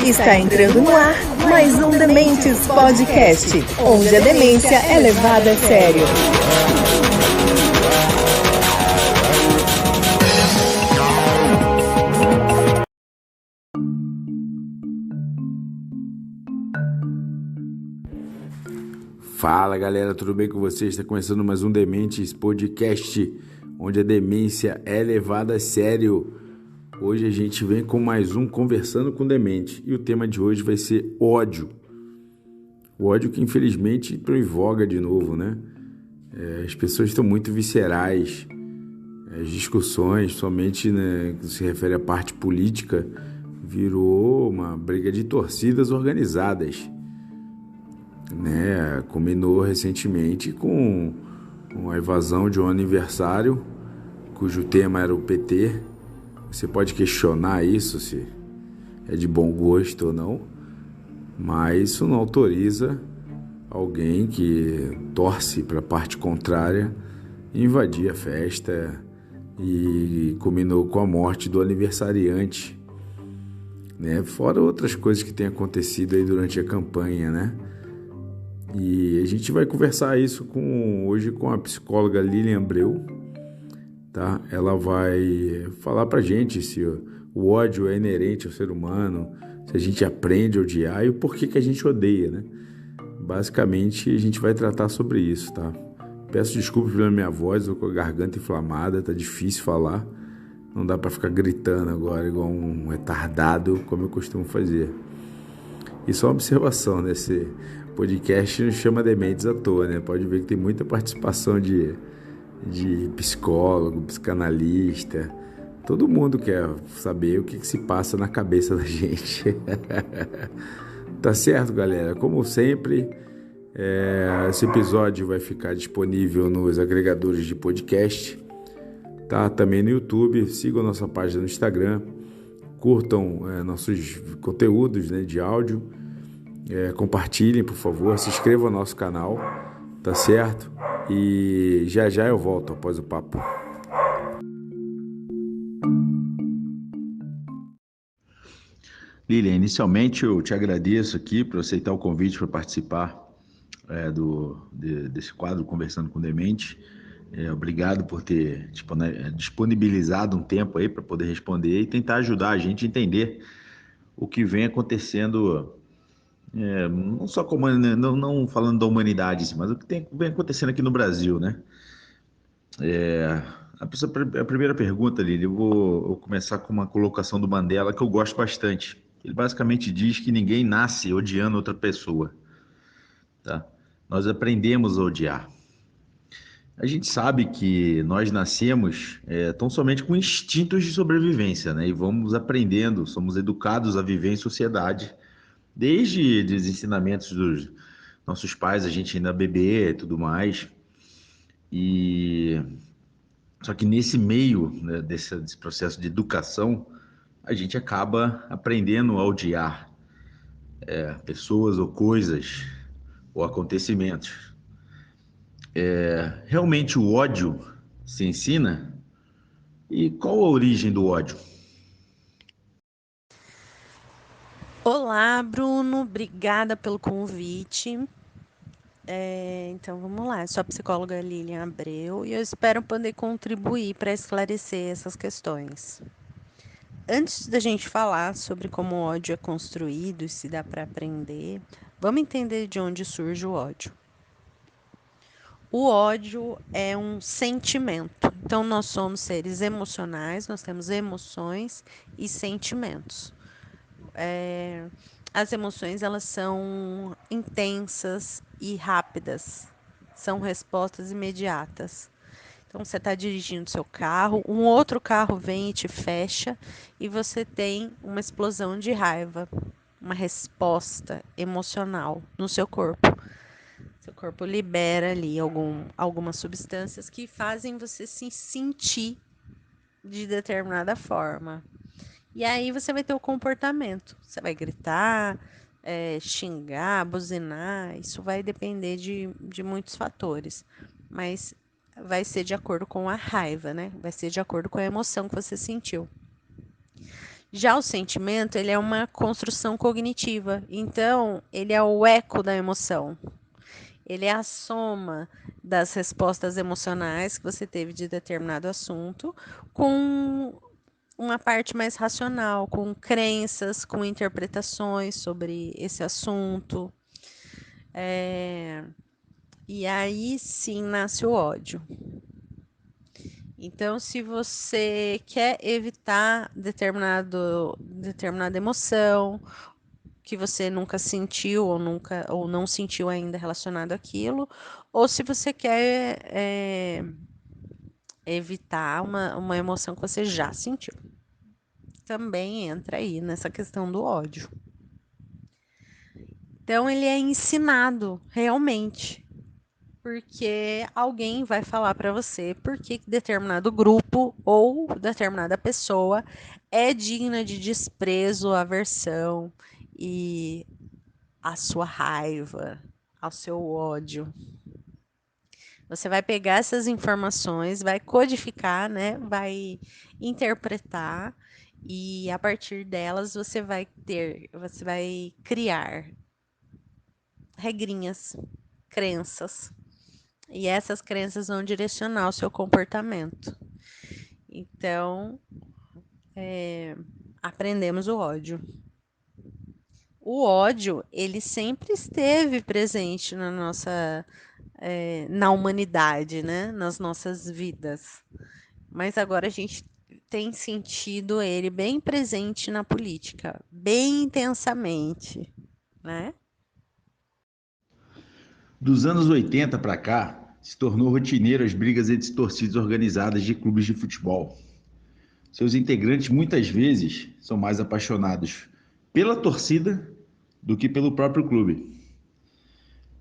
Está entrando no ar mais um Dementes Podcast, onde a demência é levada a sério. Fala galera, tudo bem com vocês? Está começando mais um Dementes Podcast, onde a demência é levada a sério. Hoje a gente vem com mais um Conversando com Demente e o tema de hoje vai ser ódio. O ódio que infelizmente entrou em voga de novo, né? As pessoas estão muito viscerais, as discussões, somente né, que se refere à parte política, virou uma briga de torcidas organizadas. Né? Combinou recentemente com a invasão de um aniversário, cujo tema era o PT. Você pode questionar isso, se é de bom gosto ou não, mas isso não autoriza alguém que torce para a parte contrária invadir a festa e combinou com a morte do aniversariante, né? Fora outras coisas que têm acontecido aí durante a campanha, né? E a gente vai conversar isso hoje com a psicóloga Lilian Abreu. Tá? Ela vai falar pra gente se o ódio é inerente ao ser humano, se a gente aprende a odiar e o porquê que a gente odeia, né? Basicamente, a gente vai tratar sobre isso, tá? Peço desculpas pela minha voz, eu tô com a garganta inflamada, tá difícil falar. Não dá pra ficar gritando agora igual um retardado, como eu costumo fazer. E só uma observação, né? Esse podcast não chama Dementes à toa, né? Pode ver que tem muita participação de psicólogo, psicanalista. Todo mundo quer saber o que se passa na cabeça da gente. Tá certo, galera? Como sempre, esse episódio vai ficar disponível nos agregadores de podcast, tá? Também no YouTube. Sigam nossa página no Instagram. Curtam nossos conteúdos, né, de áudio. Compartilhem, por favor. Se inscrevam no nosso canal. Tá certo? E já eu volto após o papo. Lilian, inicialmente eu te agradeço aqui por aceitar o convite para participar desse quadro Conversando com Demente. Obrigado por ter disponibilizado um tempo aí para poder responder e tentar ajudar a gente a entender o que vem acontecendo, não só como, não falando da humanidade, mas o que vem acontecendo aqui no Brasil, né? A primeira pergunta, Lili, eu vou começar com uma colocação do Mandela que eu gosto bastante. Ele basicamente diz que ninguém nasce odiando outra pessoa, tá? Nós aprendemos a odiar. A gente sabe que nós nascemos tão somente com instintos de sobrevivência, né? E vamos aprendendo, somos educados a viver em sociedade. Desde os ensinamentos dos nossos pais, a gente ainda bebê e tudo mais. Só que nesse meio, né, desse processo de educação, a gente acaba aprendendo a odiar pessoas ou coisas ou acontecimentos. Realmente o ódio se ensina? E qual a origem do ódio? Olá, Bruno. Obrigada pelo convite. Então, vamos lá. Eu sou a psicóloga Lilian Abreu e eu espero poder contribuir para esclarecer essas questões. Antes da gente falar sobre como o ódio é construído e se dá para aprender, vamos entender de onde surge o ódio. O ódio é um sentimento. Então, nós somos seres emocionais, nós temos emoções e sentimentos. As emoções, elas são intensas e rápidas. São respostas imediatas. Então, você está dirigindo seu carro, um outro carro vem e te fecha e você tem uma explosão de raiva, uma resposta emocional no seu corpo. Seu corpo libera ali algumas substâncias que fazem você se sentir de determinada forma. E aí você vai ter o comportamento. Você vai gritar, xingar, buzinar. Isso vai depender de muitos fatores. Mas vai ser de acordo com a raiva, né? Vai ser de acordo com a emoção que você sentiu. Já o sentimento, ele é uma construção cognitiva. Então, ele é o eco da emoção. Ele é a soma das respostas emocionais que você teve de determinado assunto com uma parte mais racional, com crenças, com interpretações sobre esse assunto. E aí sim nasce o ódio. Então, se você quer evitar determinada emoção que você nunca sentiu ou não sentiu ainda relacionado àquilo, ou se você quer evitar uma emoção que você já sentiu, também entra aí nessa questão do ódio. Então, ele é ensinado realmente, porque alguém vai falar para você por que determinado grupo ou determinada pessoa é digna de desprezo, aversão e a sua raiva, ao seu ódio. Você vai pegar essas informações, vai codificar, né? Vai interpretar e a partir delas você vai criar regrinhas, crenças. E essas crenças vão direcionar o seu comportamento. Então, aprendemos o ódio. O ódio, ele sempre esteve presente na humanidade, né? Nas nossas vidas. Mas agora a gente tem sentido ele bem presente na política, bem intensamente, né? Dos anos 80 para cá, se tornou rotineiro as brigas entre torcidas organizadas de clubes de futebol. Seus integrantes muitas vezes são mais apaixonados pela torcida do que pelo próprio clube.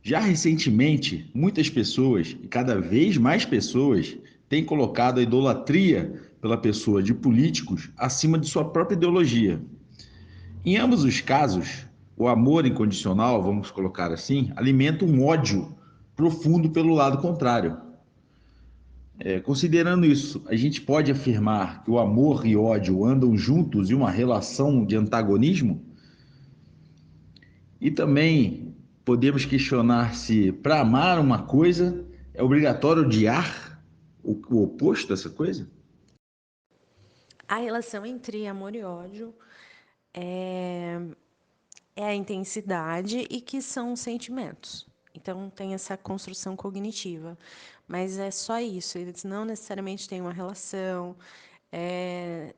Já recentemente, muitas pessoas, e cada vez mais pessoas, têm colocado a idolatria pela pessoa de políticos acima de sua própria ideologia. Em ambos os casos, o amor incondicional, vamos colocar assim, alimenta um ódio profundo pelo lado contrário. Considerando isso, a gente pode afirmar que o amor e ódio andam juntos em uma relação de antagonismo? E também podemos questionar se, para amar uma coisa, é obrigatório odiar o oposto dessa coisa? A relação entre amor e ódio é a intensidade e que são os sentimentos. Então, tem essa construção cognitiva. Mas é só isso, eles não necessariamente têm uma relação,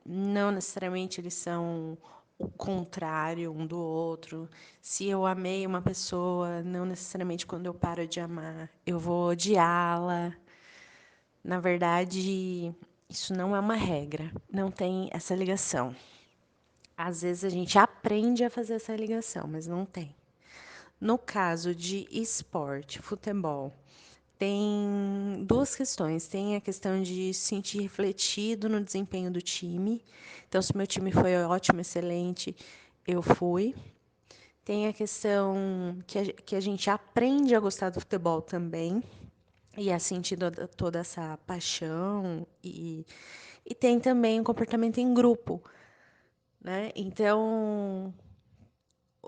não necessariamente eles são o contrário um do outro. Se eu amei uma pessoa, não necessariamente quando eu paro de amar, eu vou odiá-la. Na verdade, isso não é uma regra, não tem essa ligação. Às vezes a gente aprende a fazer essa ligação, mas não tem. No caso de esporte, futebol, tem duas questões. Tem a questão de se sentir refletido no desempenho do time. Então, se meu time foi ótimo, excelente, eu fui. Tem a questão que a gente aprende a gostar do futebol também. E a sentir toda essa paixão. E tem também o comportamento em grupo, né? Então,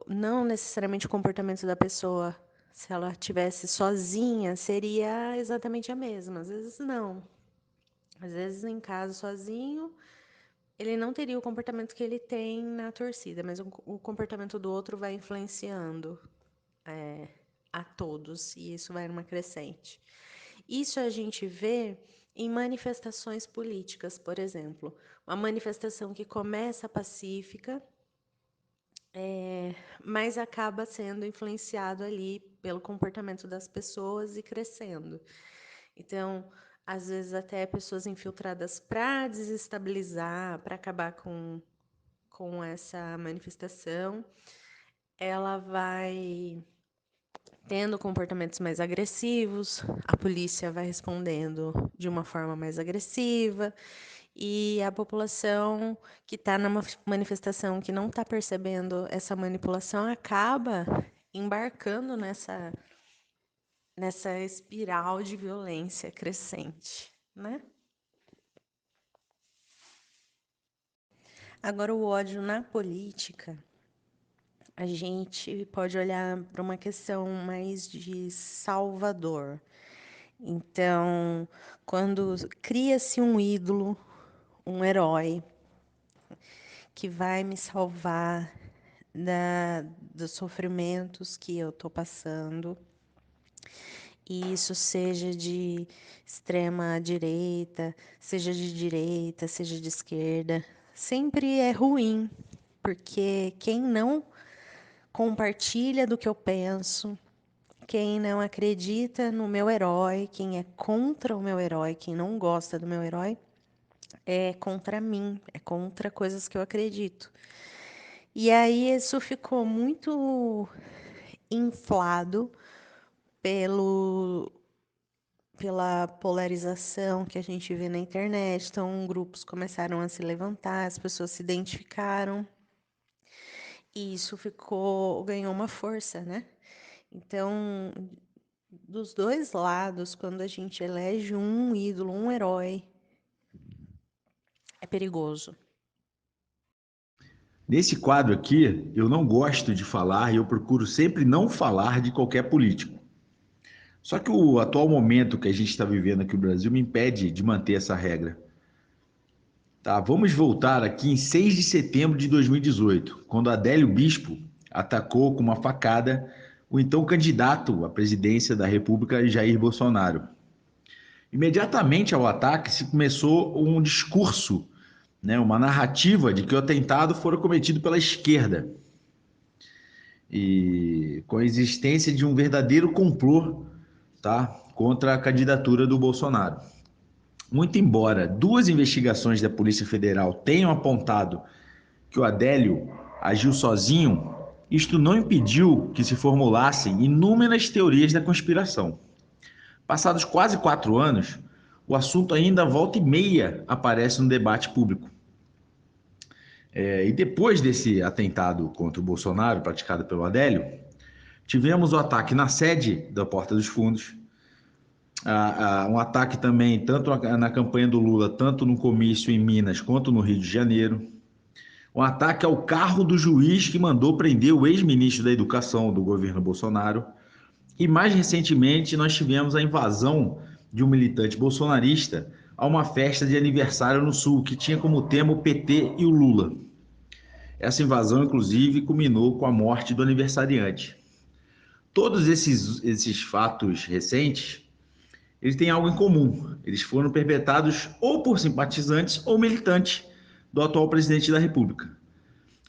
não necessariamente o comportamento da pessoa, se ela estivesse sozinha, seria exatamente a mesma. Às vezes não. Às vezes, em casa, sozinho, ele não teria o comportamento que ele tem na torcida, mas o comportamento do outro vai influenciando a todos, e isso vai numa crescente. Isso a gente vê em manifestações políticas, por exemplo. Uma manifestação que começa pacífica, mas acaba sendo influenciado ali pelo comportamento das pessoas e crescendo. Então, às vezes até pessoas infiltradas para desestabilizar, para acabar com essa manifestação, ela vai tendo comportamentos mais agressivos, a polícia vai respondendo de uma forma mais agressiva, e a população que está numa manifestação que não está percebendo essa manipulação acaba embarcando nessa espiral de violência crescente, né? Agora, o ódio na política, a gente pode olhar para uma questão mais de salvador. Então, quando cria-se um ídolo, um herói, que vai me salvar dos sofrimentos que eu estou passando, e isso seja de extrema direita, seja de esquerda, sempre é ruim, porque quem não compartilha do que eu penso, quem não acredita no meu herói, quem é contra o meu herói, quem não gosta do meu herói, é contra mim, é contra coisas que eu acredito. E aí isso ficou muito inflado pelo pela polarização que a gente vê na internet. Então, grupos começaram a se levantar, as pessoas se identificaram e isso ganhou uma força, né? Então, dos dois lados, quando a gente elege um ídolo, um herói, é perigoso. Nesse quadro aqui, eu não gosto de falar e eu procuro sempre não falar de qualquer político. Só que o atual momento que a gente está vivendo aqui no Brasil me impede de manter essa regra. Tá, vamos voltar aqui em 6 de setembro de 2018, quando Adélio Bispo atacou com uma facada o então candidato à presidência da República, Jair Bolsonaro. Imediatamente ao ataque se começou um discurso, né, uma narrativa de que o atentado fora cometido pela esquerda e com a existência de um verdadeiro complô, tá, contra a candidatura do Bolsonaro. Muito embora duas investigações da Polícia Federal tenham apontado que o Adélio agiu sozinho, isto não impediu que se formulassem inúmeras teorias da conspiração. Passados quase 4 anos, o assunto ainda volta e meia aparece no debate público. E depois desse atentado contra o Bolsonaro, praticado pelo Adélio, tivemos o ataque na sede da Porta dos Fundos, um ataque também tanto na campanha do Lula, tanto no comício em Minas quanto no Rio de Janeiro. Um ataque ao carro do juiz que mandou prender o ex-ministro da Educação do governo Bolsonaro. E mais recentemente nós tivemos a invasão de um militante bolsonarista a uma festa de aniversário no Sul, que tinha como tema o PT e o Lula. Essa invasão, inclusive, culminou com a morte do aniversariante. Todos esses fatos recentes, eles têm algo em comum. Eles foram perpetrados ou por simpatizantes ou militantes do atual presidente da República.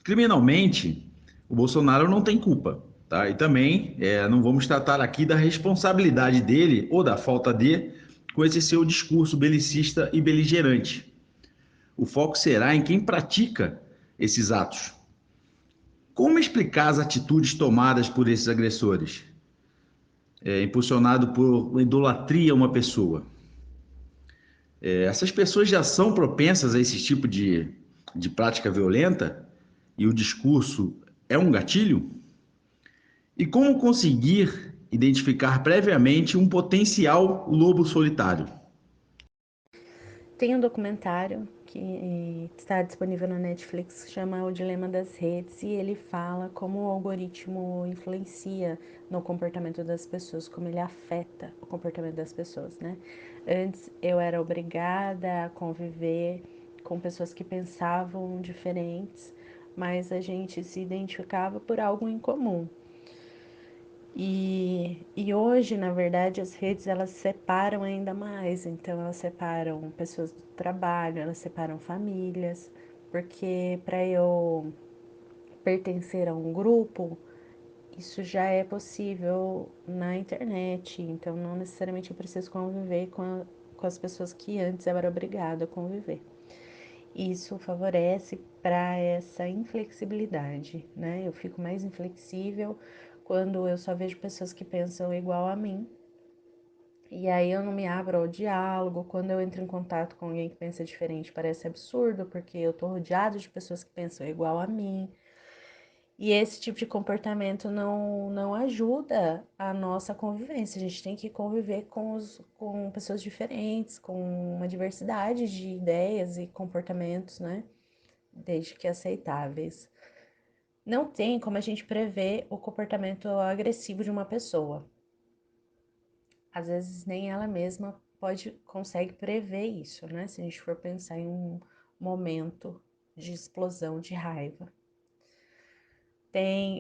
Criminalmente, o Bolsonaro não tem culpa, tá? E também não vamos tratar aqui da responsabilidade dele ou da falta de com esse seu discurso belicista e beligerante. O foco será em quem pratica esses atos. Como explicar as atitudes tomadas por esses agressores? Impulsionado por idolatria a uma pessoa. Essas pessoas já são propensas a esse tipo de prática violenta e o discurso é um gatilho? E como conseguir identificar previamente um potencial lobo solitário? Tem um documentário que está disponível na Netflix que chama O Dilema das Redes e ele fala como o algoritmo influencia no comportamento das pessoas, como ele afeta o comportamento das pessoas, né? Antes eu era obrigada a conviver com pessoas que pensavam diferentes, mas a gente se identificava por algo em comum. E hoje, na verdade, as redes elas separam ainda mais. Então, elas separam pessoas do trabalho, elas separam famílias, porque para eu pertencer a um grupo, isso já é possível na internet. Então, não necessariamente eu preciso conviver com as pessoas que antes eu era obrigada a conviver. Isso favorece para essa inflexibilidade, né? Eu fico mais inflexível quando eu só vejo pessoas que pensam igual a mim. E aí eu não me abro ao diálogo. Quando eu entro em contato com alguém que pensa diferente, parece absurdo, porque eu tô rodeado de pessoas que pensam igual a mim. E esse tipo de comportamento não ajuda a nossa convivência. A gente tem que conviver com pessoas diferentes, com uma diversidade de ideias e comportamentos, né? desde que aceitáveis. Não tem como a gente prever o comportamento agressivo de uma pessoa. Às vezes nem ela mesma consegue prever isso, né? Se a gente for pensar em um momento de explosão de raiva.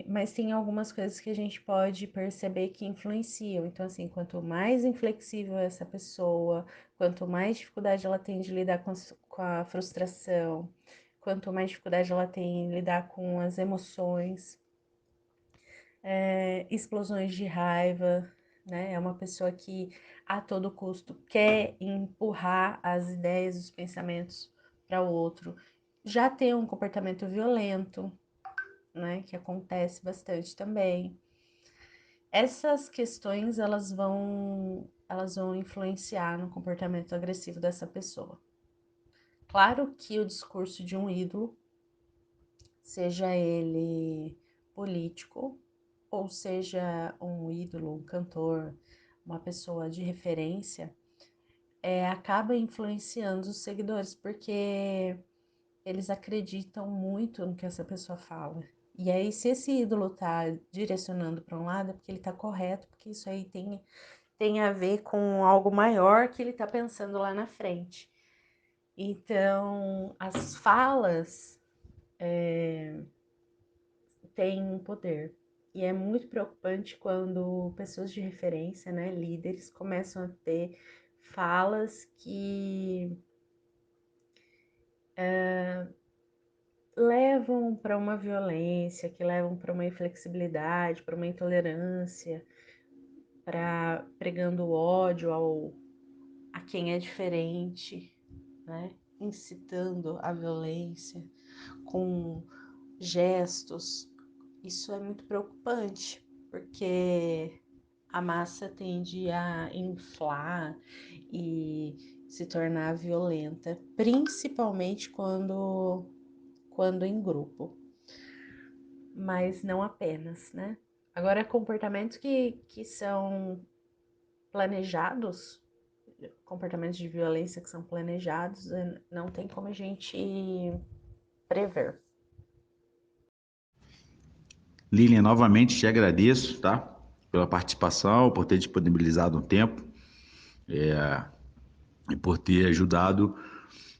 Mas tem algumas coisas que a gente pode perceber que influenciam. Então, assim, quanto mais inflexível é essa pessoa, quanto mais dificuldade ela tem de lidar com a frustração, quanto mais dificuldade ela tem em lidar com as emoções, explosões de raiva, né? É uma pessoa que a todo custo quer empurrar as ideias, os pensamentos para o outro. Já tem um comportamento violento, né, que acontece bastante também. Essas questões elas vão influenciar no comportamento agressivo dessa pessoa. Claro que o discurso de um ídolo, seja ele político ou seja um ídolo, um cantor, uma pessoa de referência, acaba influenciando os seguidores, porque eles acreditam muito no que essa pessoa fala. E aí, se esse ídolo tá direcionando para um lado, é porque ele tá correto, porque isso aí tem a ver com algo maior que ele tá pensando lá na frente. Então, as falas têm poder. E é muito preocupante quando pessoas de referência, né, líderes, começam a ter falas que levam para uma violência, que levam para uma inflexibilidade, para uma intolerância, para pregando ódio a quem é diferente, né? Incitando a violência com gestos. Isso é muito preocupante, porque a massa tende a inflar e se tornar violenta, principalmente quando em grupo, mas não apenas, né? Agora, comportamentos que são planejados, comportamentos de violência que são planejados, não tem como a gente prever. Lilian, novamente te agradeço, tá? Pela participação, por ter disponibilizado um tempo e por ter ajudado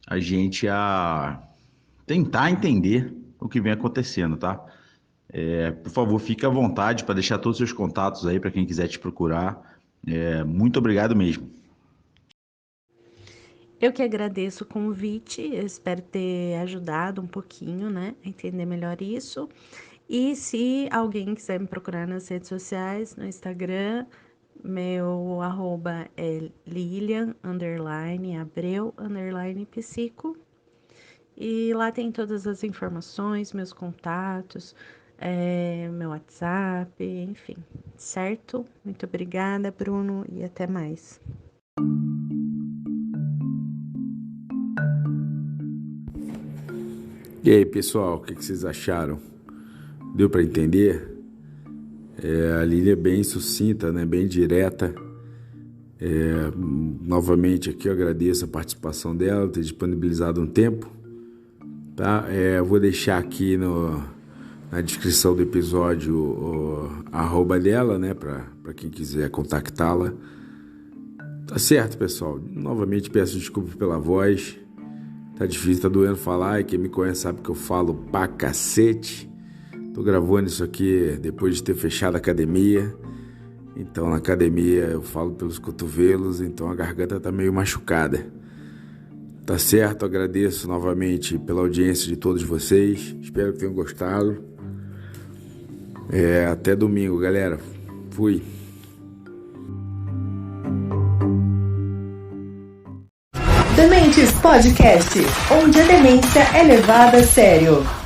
a gente a tentar entender o que vem acontecendo, tá? Por favor, fique à vontade para deixar todos os seus contatos aí para quem quiser te procurar. Muito obrigado mesmo. Eu que agradeço o convite, eu espero ter ajudado um pouquinho, né, a entender melhor isso. E se alguém quiser me procurar nas redes sociais, no Instagram, meu @ é Lilian_Abreu_psico. E lá tem todas as informações, meus contatos, meu WhatsApp, enfim, certo? Muito obrigada, Bruno, e até mais. E aí, pessoal, o que vocês acharam? Deu para entender? A Lília é bem sucinta, né? Bem direta. Novamente aqui eu agradeço a participação dela, ter disponibilizado um tempo. Tá? Eu vou deixar aqui na descrição do episódio a @ dela, né? Para quem quiser contactá-la. Tá certo, pessoal? Novamente peço desculpa pela voz. Tá difícil, tá doendo falar, e quem me conhece sabe que eu falo pra cacete. Tô gravando isso aqui depois de ter fechado a academia. Então na academia eu falo pelos cotovelos, então a garganta tá meio machucada. Tá certo? Agradeço novamente pela audiência de todos vocês. Espero que tenham gostado. Até domingo, galera. Fui. Dementes Podcast, onde a demência é levada a sério.